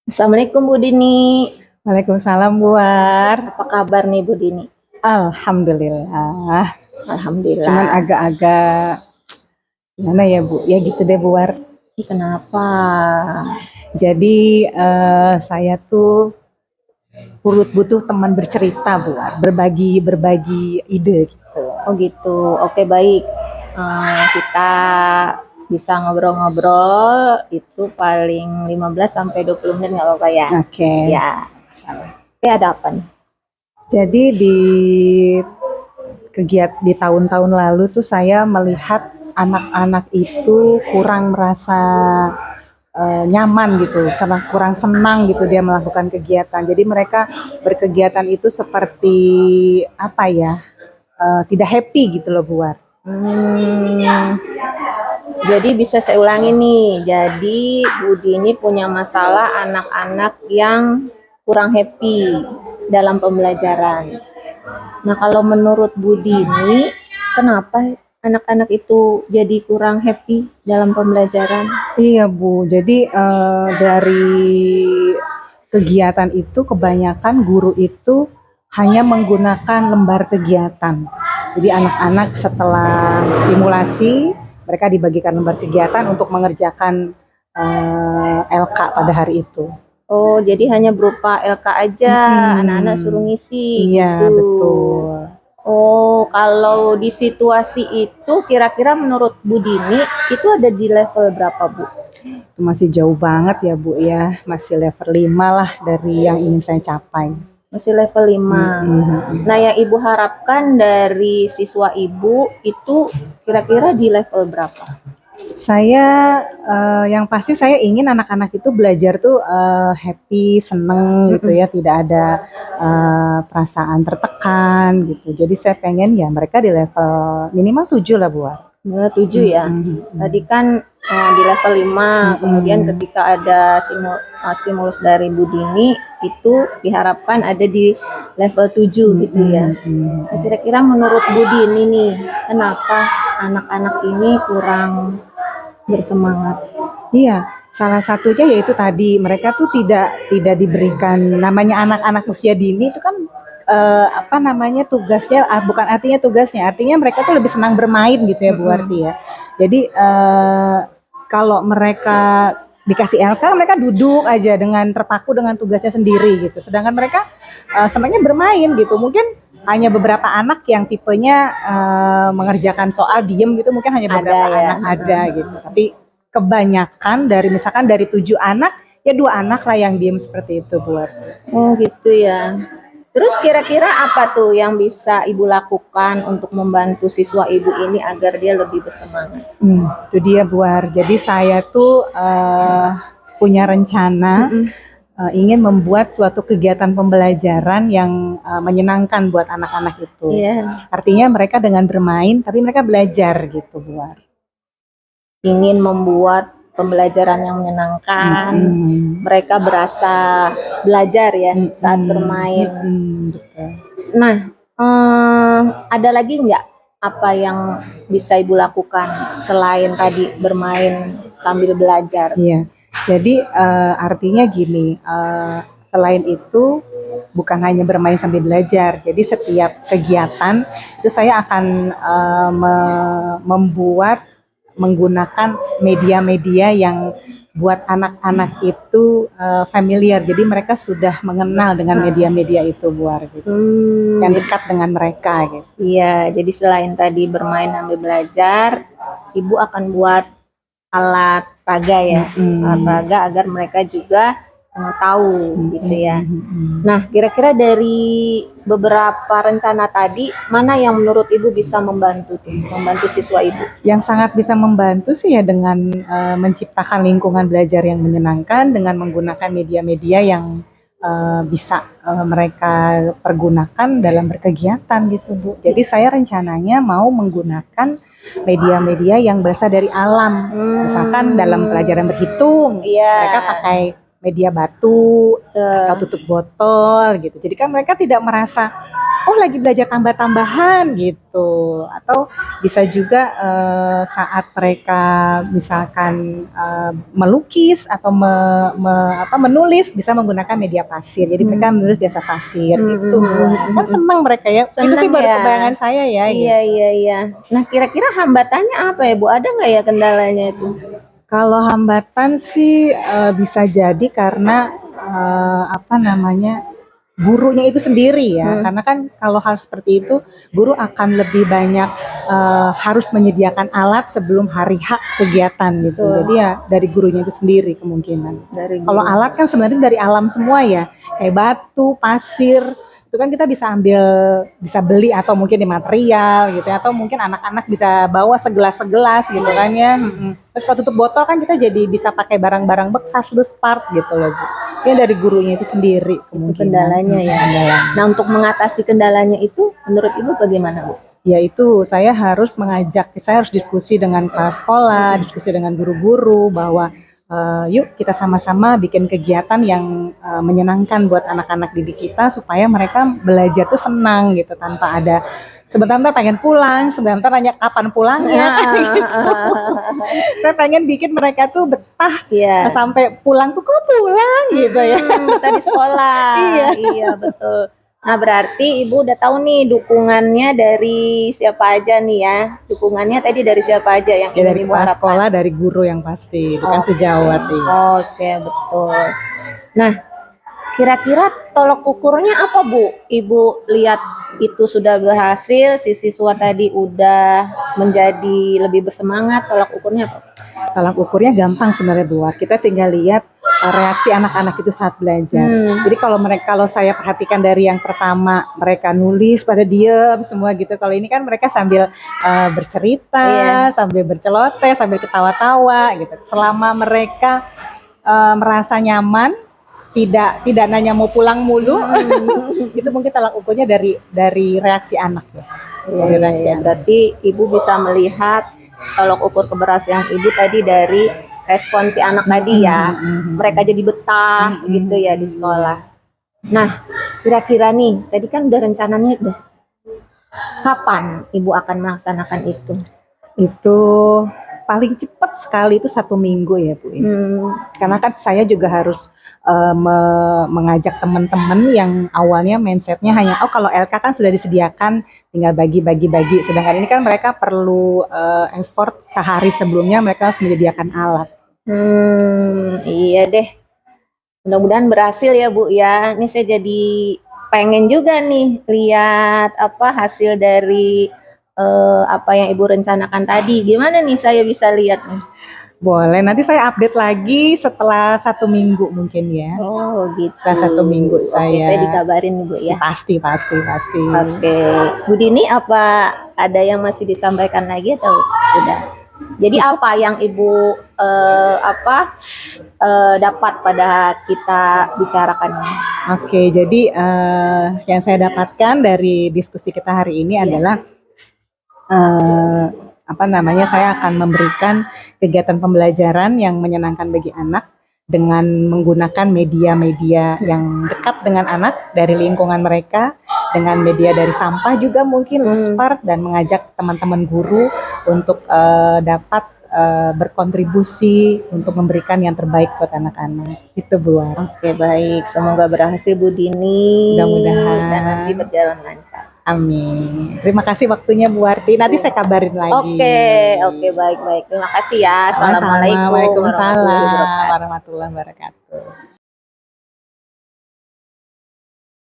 Assalamualaikum Bu Dini. Waalaikumsalam Bu War. Apa kabar nih Bu Dini? Alhamdulillah. Cuman Alhamdulillah. agak-agak gimana ya Bu? Ya gitu deh Bu War. Ih, kenapa? Jadi saya tuh butuh teman bercerita Bu War. Berbagi ide gitu. Oh gitu. Oke baik. Kita bisa ngobrol-ngobrol itu paling 15 sampai 20 menit nggak apa-apa ya? Oke. Ya. Oke, ada apa nih? Jadi di tahun-tahun lalu tuh saya melihat anak-anak itu kurang merasa nyaman gitu, kurang senang gitu dia melakukan kegiatan. Jadi mereka berkegiatan itu seperti apa ya, tidak happy gitu loh buat. Jadi bisa saya ulangi nih. Jadi Bu Dini punya masalah anak-anak yang kurang happy dalam pembelajaran. Nah, kalau menurut Bu Dini, kenapa anak-anak itu jadi kurang happy dalam pembelajaran? Iya Bu, jadi dari kegiatan itu kebanyakan guru itu hanya menggunakan lembar kegiatan. Jadi anak-anak setelah stimulasi, mereka dibagikan lembar kegiatan untuk mengerjakan LK pada hari itu. Oh, jadi hanya berupa LK aja, anak-anak suruh ngisi Iya, gitu. betul. Oh, kalau di situasi itu kira-kira menurut Bu Dini itu ada di level berapa, Bu? Itu masih jauh banget ya Bu ya, masih level 5 lah dari yang ingin saya capai. Masih level 5. Nah, yang Ibu harapkan dari siswa Ibu itu kira-kira di level berapa? Saya yang pasti saya ingin anak-anak itu belajar tuh happy, seneng gitu ya, tidak ada perasaan tertekan gitu. Jadi saya pengen ya mereka di level minimal 7 lah Bu. 7 ya. Tadi kan di level 5, kemudian ketika ada stimulus dari Bu Dini itu diharapkan ada di level 7 gitu ya. Nah, kira-kira menurut Bu Dini nih, kenapa anak-anak ini kurang bersemangat? Iya, salah satunya yaitu tadi mereka tuh tidak diberikan namanya anak-anak usia dini itu kan apa namanya tugasnya bukan artinya mereka tuh lebih senang bermain gitu ya Bu Arti ya. Jadi kalau mereka dikasih LK mereka duduk aja dengan terpaku dengan tugasnya sendiri gitu. Sedangkan mereka senangnya bermain gitu. Mungkin hanya beberapa anak yang tipenya mengerjakan soal diem gitu, mungkin hanya beberapa anak ada gitu. Tapi kebanyakan misalkan dari 7 anak ya 2 anak lah yang diem seperti itu buat. Oh gitu ya. Terus kira-kira apa tuh yang bisa Ibu lakukan untuk membantu siswa Ibu ini agar dia lebih bersemangat? Itu dia Buar. Jadi saya tuh punya rencana ingin membuat suatu kegiatan pembelajaran yang menyenangkan buat anak-anak itu. Artinya mereka dengan bermain tapi mereka belajar gitu Buar. Ingin membuat pembelajaran yang menyenangkan, mereka berasa belajar ya saat bermain. Nah, ada lagi nggak apa yang bisa Ibu lakukan selain tadi bermain sambil belajar? Iya, jadi artinya gini, selain itu bukan hanya bermain sambil belajar, jadi setiap kegiatan itu saya akan membuat menggunakan media-media yang buat anak-anak itu familiar. Jadi mereka sudah mengenal dengan media-media itu buat gitu. Yang dekat dengan mereka gitu. Iya, jadi selain tadi bermain sambil belajar, Ibu akan buat alat peraga ya. Alat peraga agar mereka juga tahu gitu ya. Nah, kira-kira dari beberapa rencana tadi, mana yang menurut Ibu bisa membantu siswa Ibu? Yang sangat bisa membantu sih ya dengan menciptakan lingkungan belajar yang menyenangkan dengan menggunakan media-media yang bisa mereka pergunakan dalam berkegiatan gitu Bu. Jadi saya rencananya mau menggunakan media-media yang berasal dari alam. Misalkan dalam pelajaran berhitung, mereka pakai media batu atau tutup botol gitu. Jadi kan mereka tidak merasa oh lagi belajar tambah-tambahan gitu, atau bisa juga saat mereka misalkan melukis atau menulis bisa menggunakan media pasir, jadi mereka menulis biasa pasir gitu. Kan senang mereka ya. Itu sih Senang baru ya. kebayangan saya ya. Iya, iya, iya. Nah, kira-kira hambatannya apa ya, Bu? Ada nggak ya kendalanya itu? Kalau hambatan sih bisa jadi karena apa namanya, gurunya itu sendiri ya. Karena kan kalau hal seperti itu guru akan lebih banyak harus menyediakan alat sebelum hari H kegiatan gitu. Jadi ya dari gurunya itu sendiri kemungkinan. Kalau alat kan sebenarnya dari alam semua ya, kayak batu, pasir, itu kan kita bisa beli atau mungkin di material gitu ya, atau mungkin anak-anak bisa bawa segelas-segelas gitu kan ya. Terus kalau tutup botol kan kita jadi bisa pakai barang-barang bekas, loose part gitu loh Bu. Ini dari gurunya itu sendiri kemungkinan. Kendalanya ya. Nah, untuk mengatasi kendalanya itu menurut Ibu bagaimana, Bu? Yaitu saya harus diskusi dengan kepala sekolah, diskusi dengan guru-guru bahwa yuk kita sama-sama bikin kegiatan yang menyenangkan buat anak-anak didik kita supaya mereka belajar tuh senang gitu, tanpa ada sebentar pengen pulang, sebentar nanya kapan pulangnya. Gitu. Saya pengen bikin mereka tuh betah sampai pulang tuh kok pulang gitu ya. Tadi sekolah. Iya, betul. Nah, berarti Ibu udah tahu nih dukungannya dari siapa aja nih ya. Dukungannya tadi dari siapa aja yang dari kepala sekolah, dari guru yang pasti, itu kan sejawat ya. Oke, betul. Nah, kira-kira tolok ukurnya apa, Bu? Ibu lihat itu sudah berhasil, si siswa tadi udah menjadi lebih bersemangat, tolak ukurnya apa? Tolak ukurnya gampang sebenarnya buat kita tinggal lihat reaksi anak-anak itu saat belajar. Jadi kalau saya perhatikan dari yang pertama mereka nulis pada diam semua gitu. Kalau ini kan mereka sambil bercerita, sambil berceloteh, sambil ketawa-tawa gitu. Selama mereka merasa nyaman, tidak nanya mau pulang mulu, itu mungkin tolak ukurnya dari reaksi anak ya. Berarti Ibu bisa melihat tolak ukur keberhasilan Ibu tadi dari respon si anak tadi ya. Mereka jadi betah gitu ya di sekolah. Nah, kira-kira nih, tadi kan udah rencananya udah. Kapan Ibu akan melaksanakan itu? Itu paling cepat sekali itu 1 minggu ya Bu. Karena kan saya juga harus mengajak teman-teman yang awalnya mindsetnya hanya kalau LK kan sudah disediakan tinggal bagi-bagi, sedangkan ini kan mereka perlu effort sehari sebelumnya, mereka harus menyediakan alat. Iya deh, mudah-mudahan berhasil ya Bu ya. Ini saya jadi pengen juga nih lihat hasil dari apa yang Ibu rencanakan tadi. Gimana nih saya bisa lihat nih? Boleh, nanti saya update lagi setelah 1 minggu mungkin ya. Oh gitu. Setelah 1 minggu saya dikabarin nih Bu ya. Pasti. Oke. Bu Dini, apa ada yang masih disampaikan lagi atau sudah? Jadi apa yang Ibu dapat pada kita bicarakan ini? Oke, jadi yang saya dapatkan dari diskusi kita hari ini adalah saya akan memberikan kegiatan pembelajaran yang menyenangkan bagi anak dengan menggunakan media-media yang dekat dengan anak dari lingkungan mereka, dengan media dari sampah juga mungkin loose part, dan mengajak teman-teman guru untuk dapat berkontribusi untuk memberikan yang terbaik buat anak-anak. Itu Bu. Oke, baik. Semoga berhasil Bu Dini. Mudah-mudahan. Dan nanti berjalan lancar. Amin. Terima kasih waktunya Bu Warti. Nanti saya kabarin lagi. Oke, baik. Terima kasih ya. Assalamualaikum warahmatullahi wabarakatuh.